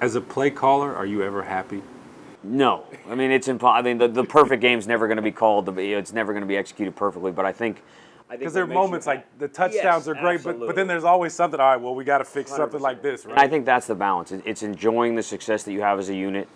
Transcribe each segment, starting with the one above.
As a play caller, are you ever happy? No, I mean it's impossible. I mean the perfect game's never going to be called. It's never going to be executed perfectly. But I think Because there are moments like the touchdowns are great, but then there's always something. All right, well we got to fix something like this, right? And I think that's the balance. It's enjoying the success that you have as a unit,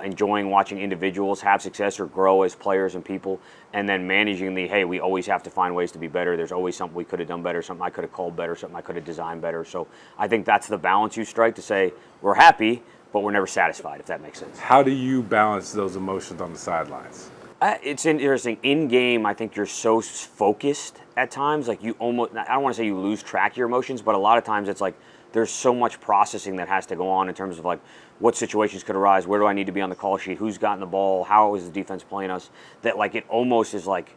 enjoying watching individuals have success or grow as players and people, and then managing the, hey, we always have to find ways to be better. There's always something we could have done better, something I could have called better, something I could have designed better. So I think that's the balance you strike to say we're happy, but we're never satisfied, if that makes sense. How do you balance those emotions on the sidelines? It's interesting. In game, I think you're so focused at times, like you almost, I don't want to say you lose track of your emotions, but a lot of times it's like there's so much processing that has to go on in terms of like what situations could arise, where do I need to be on the call sheet, who's gotten the ball, how is the defense playing us, that like it almost is like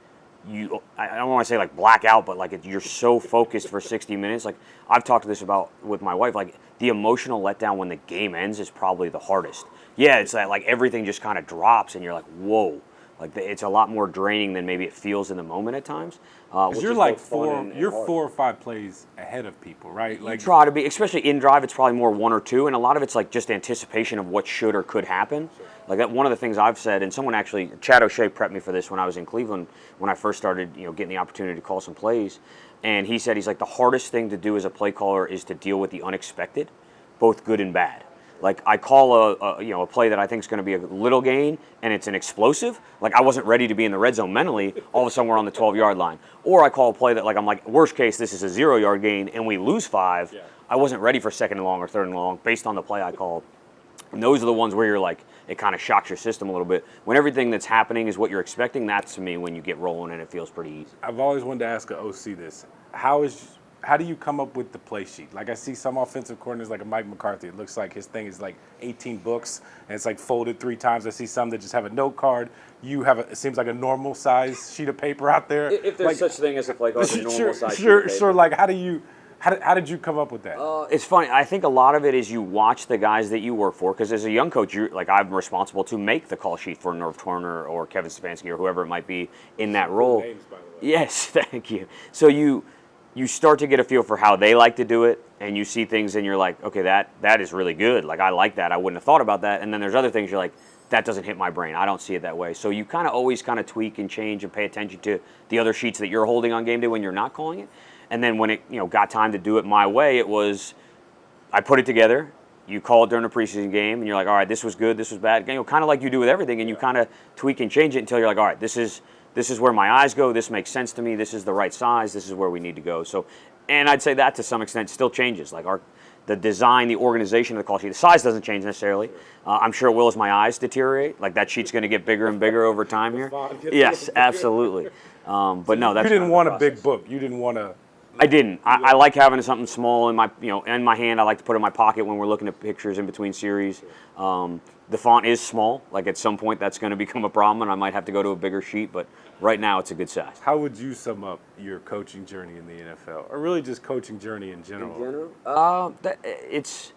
I don't want to say like blackout, but like you're so focused for 60 minutes. Like I've talked to this about with my wife, like the emotional letdown when the game ends is probably the hardest. Yeah, it's that like everything just kind of drops and you're like, whoa. Like it's a lot more draining than maybe it feels in the moment at times. Because you're like you're 4 or 5 plays ahead of people, right? Like you try to be, especially in drive. It's probably more 1 or 2, and a lot of it's like just anticipation of what should or could happen. Sure. Like that, one of the things I've said, and someone actually, Chad O'Shea prepped me for this when I was in Cleveland when I first started, getting the opportunity to call some plays, and he said he's like the hardest thing to do as a play caller is to deal with the unexpected, both good and bad. Like I call a play that I think is going to be a little gain and it's an explosive. Like I wasn't ready to be in the red zone mentally. All of a sudden we're on the 12-yard line. Or I call a play that like I'm like worst case this is a 0-yard gain and we lose 5. Yeah. I wasn't ready for 2nd and long or 3rd and long based on the play I called. And those are the ones where you're like it kind of shocks your system a little bit. When everything that's happening is what you're expecting, that's to me when you get rolling and it feels pretty easy. I've always wanted to ask an OC this. How do you come up with the play sheet? Like I see some offensive coordinators like a Mike McCarthy. It looks like his thing is like 18 books and it's like folded 3 times. I see some that just have a note card. You have it seems like a normal size sheet of paper out there. If there's like, such thing as a play card, a normal size sheet sure, of paper. sure. Like how did you come up with that? It's funny. I think a lot of it is you watch the guys that you work for, because as a young coach, I'm responsible to make the call sheet for Norv Turner or Kevin Stefanski or whoever it might be in that role. Names, by the way. Yes, thank you. So you start to get a feel for how they like to do it, and you see things and you're like, okay, that is really good. Like I like that. I wouldn't have thought about that. And then there's other things you're like, that doesn't hit my brain. I don't see it that way. So you kind of always kind of tweak and change and pay attention to the other sheets that you're holding on game day when you're not calling it. And then when it got time to do it my way, it was I put it together. You call it during a preseason game, and you're like, all right, this was good, this was bad. Kind of like you do with everything, and you kind of tweak and change it until you're like, all right, this is where my eyes go. This makes sense to me. This is the right size. This is where we need to go. So, and I'd say that to some extent still changes. Like the design, the organization of the call sheet, the size doesn't change necessarily. I'm sure it will as my eyes deteriorate. Like that sheet's going to get bigger and bigger over time here. Yes, absolutely. But no, that's you didn't want a big book. You didn't want to. I didn't. I like having something small in my in my hand. I like to put it in my pocket when we're looking at pictures in between series. The font is small. Like at some point that's going to become a problem, and I might have to go to a bigger sheet. But right now it's a good size. How would you sum up your coaching journey in the NFL, or really just coaching journey in general? It's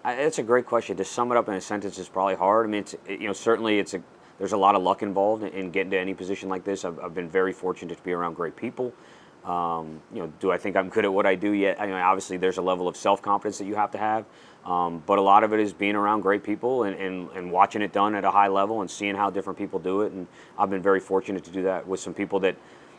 a great question. To sum it up in a sentence is probably hard. I mean, certainly there's a lot of luck involved in getting to any position like this. I've been very fortunate to be around great people. Do I think I'm good at what I do yet? Obviously there's a level of self-confidence that you have to have, but a lot of it is being around great people and watching it done at a high level and seeing how different people do it. And I've been very fortunate to do that with some people that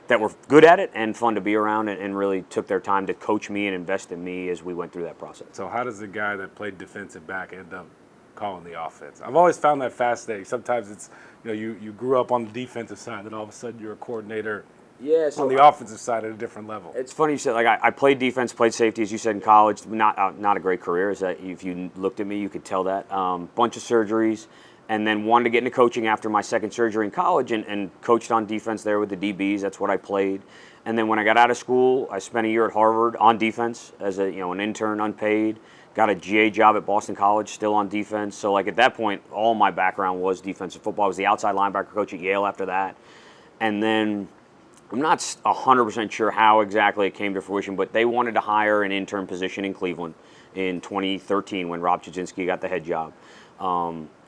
were good at it and fun to be around and really took their time to coach me and invest in me as we went through that process. So how does the guy that played defensive back end up calling the offense? I've always found that fascinating. Sometimes it's, you grew up on the defensive side, then all of a sudden you're a coordinator. Yeah, so on the offensive side at a different level. It's funny you said, like I played defense, played safety, as you said, in college. Not a great career. Is that if you looked at me, you could tell that. Bunch of surgeries, and then wanted to get into coaching after my second surgery in college, and coached on defense there with the DBs. That's what I played. And then when I got out of school, I spent a year at Harvard on defense as an intern, unpaid. Got a GA job at Boston College, still on defense. So like at that point, all my background was defensive football. I was the outside linebacker coach at Yale after that, and then. I'm not 100% sure how exactly it came to fruition, but they wanted to hire an intern position in Cleveland in 2013 when Rob Chudzinski got the head job.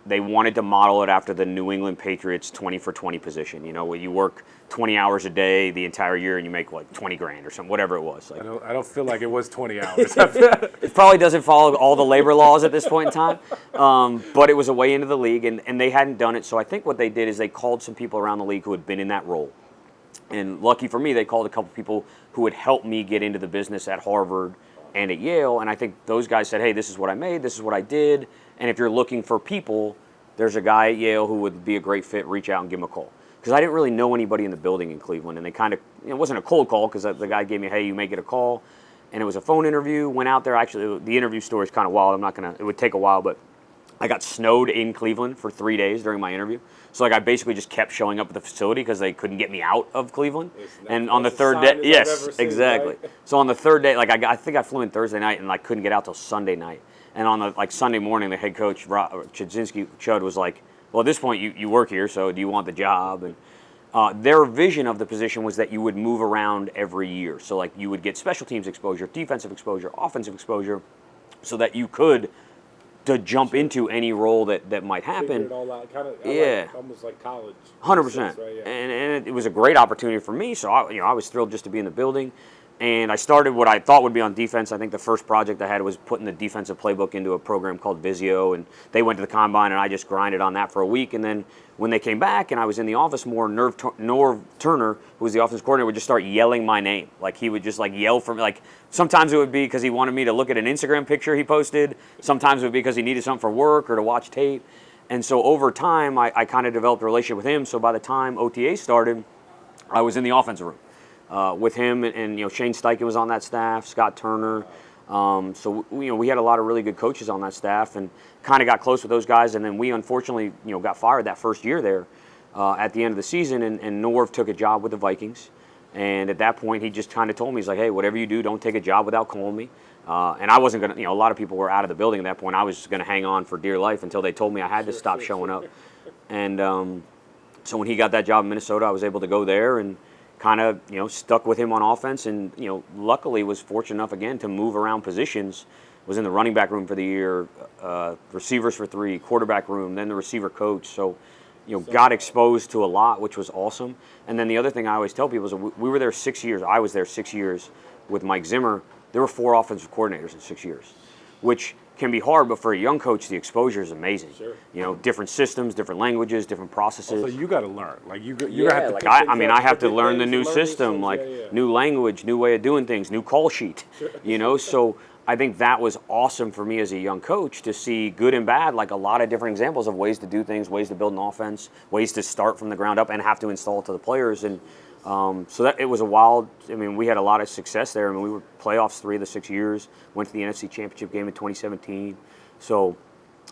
they wanted to model it after the New England Patriots 20 for 20 position, you know, where you work 20 hours a day the entire year and you make like 20 grand or something, whatever it was. Like, I don't feel like it was 20 hours. it probably doesn't follow all the labor laws at this point in time, but it was a way into the league, and they hadn't done it. So I think what they did is they called some people around the league who had been in that role. And lucky for me, they called a couple people who had helped me get into the business at Harvard and at Yale. And I think those guys said, hey, this is what I made, this is what I did. And if you're looking for people, there's a guy at Yale who would be a great fit, reach out and give him a call. Because I didn't really know anybody in the building in Cleveland. And they kind of, it wasn't a cold call because the guy gave me, hey, you may get a call. And it was a phone interview, went out there. Actually, the interview story is kind of wild. It would take a while, but I got snowed in Cleveland for 3 days during my interview. So like I basically just kept showing up at the facility because they couldn't get me out of Cleveland. And on the third day, yes, exactly. Right? So on the third day, like I think I flew in Thursday night and I couldn't get out till Sunday night. And on the Sunday morning, the head coach Chud was like, "Well, at this point, you work here, so do you want the job?" And their vision of the position was that you would move around every year. So like you would get special teams exposure, defensive exposure, offensive exposure, so that you could to jump into any role that might happen. Figure it all out, almost like college. 100%. Right, yeah. And it was a great opportunity for me. So I was thrilled just to be in the building. And I started what I thought would be on defense. I think the first project I had was putting the defensive playbook into a program called Visio, and they went to the combine, and I just grinded on that for a week. And then when they came back and I was in the office more, Norv Turner, who was the offensive coordinator, would just start yelling my name. Like he would just like yell for me. Like sometimes it would be because he wanted me to look at an Instagram picture he posted. Sometimes it would be because he needed something for work or to watch tape. And so over time, I kind of developed a relationship with him. So by the time OTA started, I was in the offensive room. With him and Shane Steichen was on that staff, Scott Turner. So we had a lot of really good coaches on that staff and kind of got close with those guys. And then we unfortunately got fired that first year there at the end of the season. And Norv took a job with the Vikings. And at that point, he just kind of told me, he's like, hey, whatever you do, don't take a job without calling me. And I wasn't going to, a lot of people were out of the building at that point. I was just going to hang on for dear life until they told me I had to stop showing up. And so when he got that job in Minnesota, I was able to go there and kind of, stuck with him on offense and, luckily was fortunate enough again to move around positions. Was in the running back room for the year, receivers for 3, quarterback room, then the receiver coach. So, got exposed to a lot, which was awesome. And then the other thing I always tell people is we were there 6 years. I was there 6 years with Mike Zimmer. There were 4 offensive coordinators in 6 years, which can be hard, but for a young coach, the exposure is amazing. Sure. Different systems, different languages, different processes. So you got to learn. Like you have to. I have to learn the new system, new language, new way of doing things, new call sheet. Sure. So I think that was awesome for me as a young coach to see good and bad, like a lot of different examples of ways to do things, ways to build an offense, ways to start from the ground up and have to install it to the players. And so that it was a wild. We had a lot of success there. We were playoffs 3 of the 6 years. Went to the NFC Championship game in 2017. So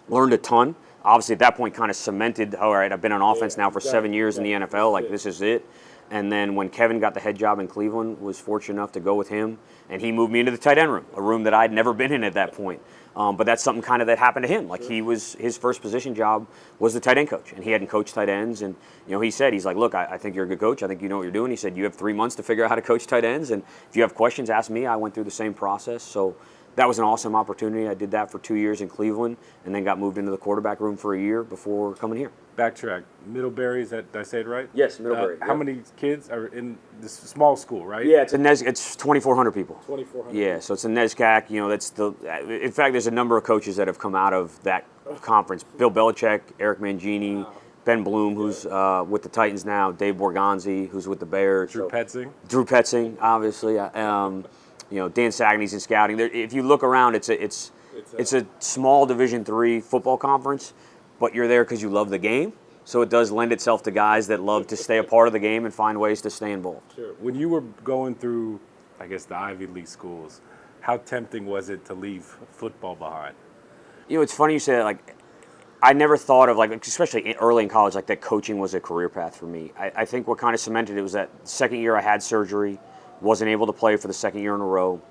learned a ton. Obviously, at that point, kind of cemented. All right, I've been on offense now for 7 years in the NFL. Like this is it. And then when Kevin got the head job in Cleveland, was fortunate enough to go with him, and he moved me into the tight end room, a room that I'd never been in at that point. But that's something kind of that happened to him. Like his first position job was the tight end coach, and he hadn't coached tight ends. And he said, he's like, look, I think you're a good coach. I think you know what you're doing. He said, you have 3 months to figure out how to coach tight ends, and if you have questions, ask me. I went through the same process. So that was an awesome opportunity. I did that for 2 years in Cleveland, and then got moved into the quarterback room for a year before coming here. Backtrack. Middlebury, did I say it right? Yes, Middlebury. How many kids are in this small school, right? Yeah, it's 2,400 people. 2,400. Yeah, so it's a NESCAC. That's in fact, there's a number of coaches that have come out of that conference. Bill Belichick, Eric Mangini, Ben Bloom, who's with the Titans now, Dave Borgonzi, who's with the Bears. Drew Petzing, obviously. Dan Sagany's in scouting. If you look around, it's a small Division III football conference, but you're there because you love the game. So it does lend itself to guys that love to stay a part of the game and find ways to stay involved. Sure. When you were going through, I guess, the Ivy League schools, how tempting was it to leave football behind? It's funny you say that. Like, I never thought of, especially early in college, that coaching was a career path for me. I think what kind of cemented it was that second year I had surgery, wasn't able to play for the second year in a row.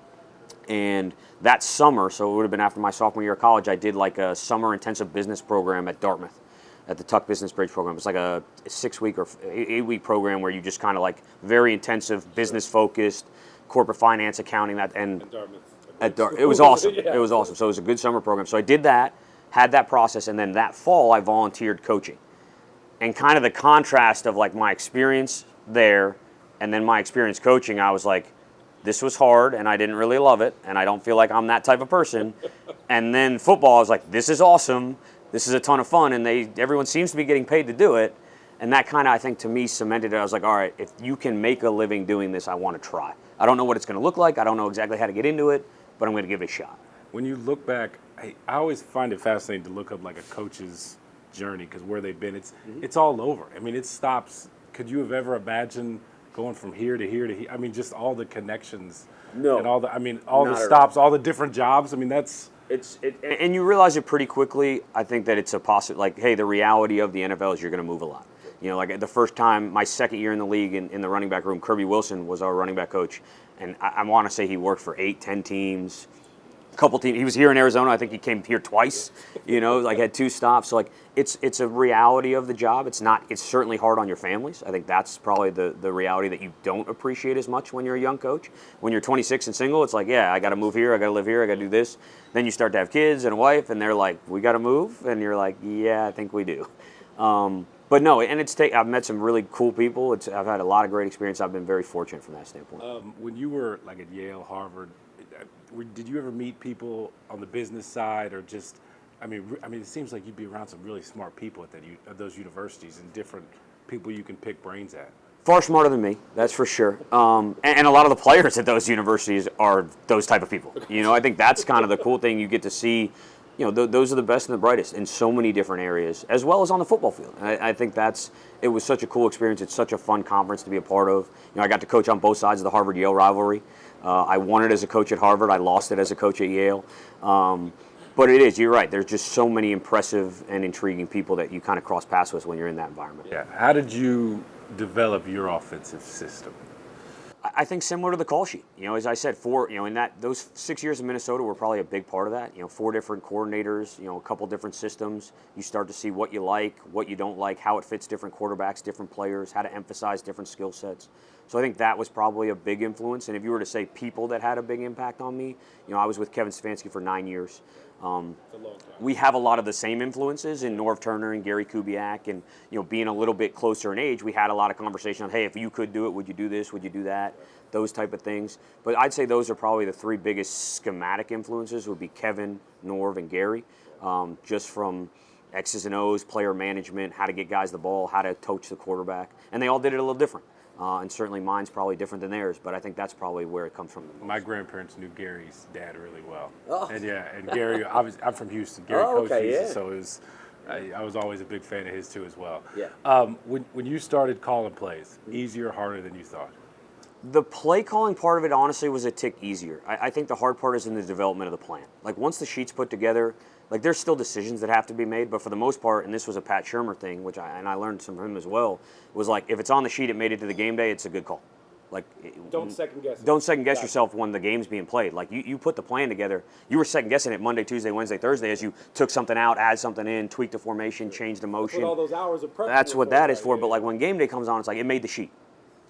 And that summer, so it would have been after my sophomore year of college, I did a summer intensive business program at Dartmouth, at the Tuck Business Bridge program. It's like a 6-week or 8-week program where you just kind of very intensive, business focused, corporate finance, accounting, that. And Dartmouth. It was awesome. Yeah. It was awesome. So it was a good summer program. So I did that, had that process, and then that fall I volunteered coaching. And kind of the contrast of like my experience there and then my experience coaching, I was like, this was hard and I didn't really love it, and I don't feel like I'm that type of person. And then football, I was like, this is awesome, this is a ton of fun, and everyone seems to be getting paid to do it. And that kind of, I think, to me, cemented it. I was like, all right, if you can make a living doing this, I want to try. I don't know what it's going to look like. I don't know exactly how to get into it, but I'm going to give it a shot. When you look back, I always find it fascinating to look up like a coach's journey, because where they've been, it's all over. I mean, it stops. Could you have ever imagined going from here to here to here? I mean, just all the connections. No. And all the stops, all the different jobs. I mean, that's. And you realize it pretty quickly. I think that it's a possible, like, hey, the reality of the NFL is you're going to move a lot. You know, like the first time, my second year in the league in the running back room, Kirby Wilson was our running back coach. And I want to say he worked for 8, 10 teams, a couple teams. He was here in Arizona. I think he came here twice, you know, like had 2 stops. So like it's a reality of the job. It's certainly hard on your families. I think that's probably the reality that you don't appreciate as much when you're a young coach. When you're 26 and single, it's like, yeah, I got to move here. I got to live here. I got to do this. Then you start to have kids and a wife, and they're like, we got to move. And you're like, yeah, I think we do. But no, and I've met some really cool people. I've had a lot of great experience. I've been very fortunate from that standpoint. When you were like at Yale, Harvard, did you ever meet people on the business side, or just, I mean, it seems like you'd be around some really smart people at those universities, and different people you can pick brains at. Far smarter than me, that's for sure. And a lot of the players at those universities are those type of people. You know, I think that's kind of the cool thing. You get to see, you know, those are the best and the brightest in so many different areas, as well as on the football field. And I think it was such a cool experience. It's such a fun conference to be a part of. You know, I got to coach on both sides of the Harvard-Yale rivalry. I won it as a coach at Harvard. I lost it as a coach at Yale. But you're right. There's just so many impressive and intriguing people that you kind of cross paths with when you're in that environment. Yeah. How did you develop your offensive system? I think similar to the call sheet. You know, as I said, those 6 years in Minnesota were probably a big part of that. You know, 4 different coordinators, you know, a couple different systems. You start to see what you like, what you don't like, how it fits different quarterbacks, different players, how to emphasize different skill sets. So I think that was probably a big influence. And if you were to say people that had a big impact on me, you know, I was with Kevin Stefanski for 9 years. We have a lot of the same influences in Norv Turner and Gary Kubiak, and you know, being a little bit closer in age, we had a lot of conversation on, hey, if you could do it, would you do this? Would you do that? Those type of things. But I'd say those are probably the 3 biggest schematic influences would be Kevin, Norv, and Gary, just from X's and O's, player management, how to get guys the ball, how to coach the quarterback, and they all did it a little different. And certainly mine's probably different than theirs, but I think that's probably where it comes from. My grandparents knew Gary's dad really well. Oh. And Gary, I'm from Houston. Gary coached Houston, so I was always a big fan of his too as well. Yeah. When you started calling plays, easier or harder than you thought? The play calling part of it honestly was a tick easier. I think the hard part is in the development of the plan. Like once the sheet's put together, like there's still decisions that have to be made, but for the most part, and this was a Pat Shurmur thing, which I learned some from him as well, was like if it's on the sheet, it made it to the game day, it's a good call. Like don't second guess. Don't second guess yourself when the game's being played. Like you put the plan together. You were second guessing it Monday, Tuesday, Wednesday, Thursday as you took something out, add something in, tweaked the formation, changed the motion. Put all those hours of prep. That's what that is for. But like when game day comes on, it's like it made the sheet.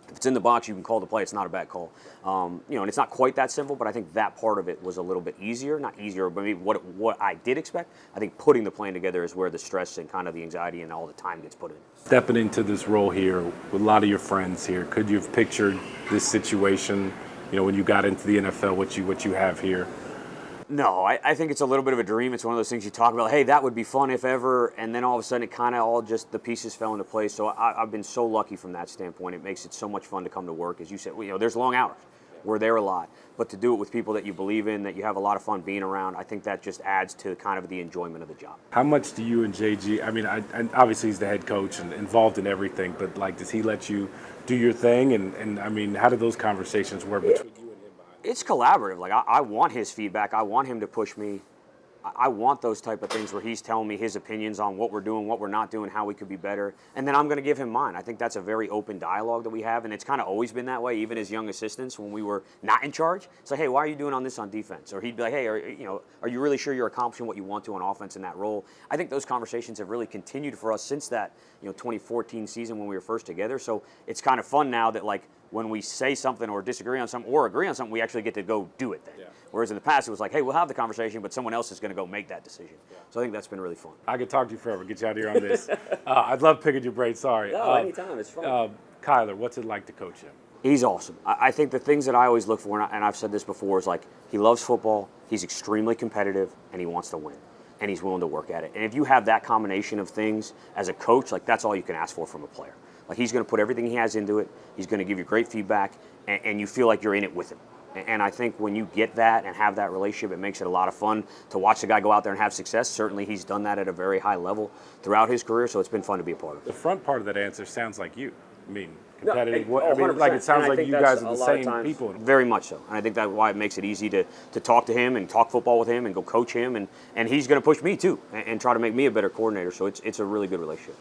If it's in the box, you can call the play. It's not a bad call. You know, and it's not quite that simple, but I think that part of it was a little bit easier. Not easier, but maybe what I did expect. I think putting the plan together is where the stress and kind of the anxiety and all the time gets put in. Stepping into this role here with a lot of your friends here, could you have pictured this situation, you know, when you got into the NFL, what you have here? No, I think it's a little bit of a dream. It's one of those things you talk about, hey, that would be fun if ever, and then all of a sudden it kind of all just, the pieces fell into place. So I've been so lucky from that standpoint. It makes it so much fun to come to work. As you said, you know, there's long hours. We're there a lot. But to do it with people that you believe in, that you have a lot of fun being around, I think that just adds to kind of the enjoyment of the job. How much do you and JG, I mean, and obviously he's the head coach and involved in everything, but like, does he let you do your thing? And I mean, how do those conversations work between you and him? It's collaborative. Like I want his feedback. I want him to push me. I want those type of things where he's telling me his opinions on what we're doing, what we're not doing, how we could be better, and then I'm going to give him mine. I think that's a very open dialogue that we have, and it's kind of always been that way, even as young assistants when we were not in charge. It's like, hey, why are you doing on this on defense? Or he'd be like, hey, are you really sure you're accomplishing what you want to on offense in that role? I think those conversations have really continued for us since that 2014 season when we were first together. So it's kind of fun now that like when we say something or disagree on something or agree on something, we actually get to go do it then. Yeah. Whereas in the past, it was like, hey, we'll have the conversation, but someone else is going to go make that decision. Yeah. So I think that's been really fun. I could talk to you forever. Get you out of here on this. I'd love picking your brain. Sorry. Anytime. It's fun. Kyler, what's it like to coach him? He's awesome. I think the things that I always look for, and I've said this before, is like he loves football, he's extremely competitive, and he wants to win. And he's willing to work at it. And if you have that combination of things as a coach, like that's all you can ask for from a player. Like he's going to put everything he has into it. He's going to give you great feedback, and you feel like you're in it with him. And I think when you get that and have that relationship, it makes it a lot of fun to watch the guy go out there and have success. Certainly he's done that at a very high level throughout his career, so it's been fun to be a part of. The front part of that answer sounds like you. I mean, competitive. No, I mean, like it 100%. sounds And I like think you that's guys a are the lot of same times people. Very much so. And I think that's why it makes it easy to talk to him and talk football with him and go coach him. And he's going to push me too and try to make me a better coordinator. So it's a really good relationship.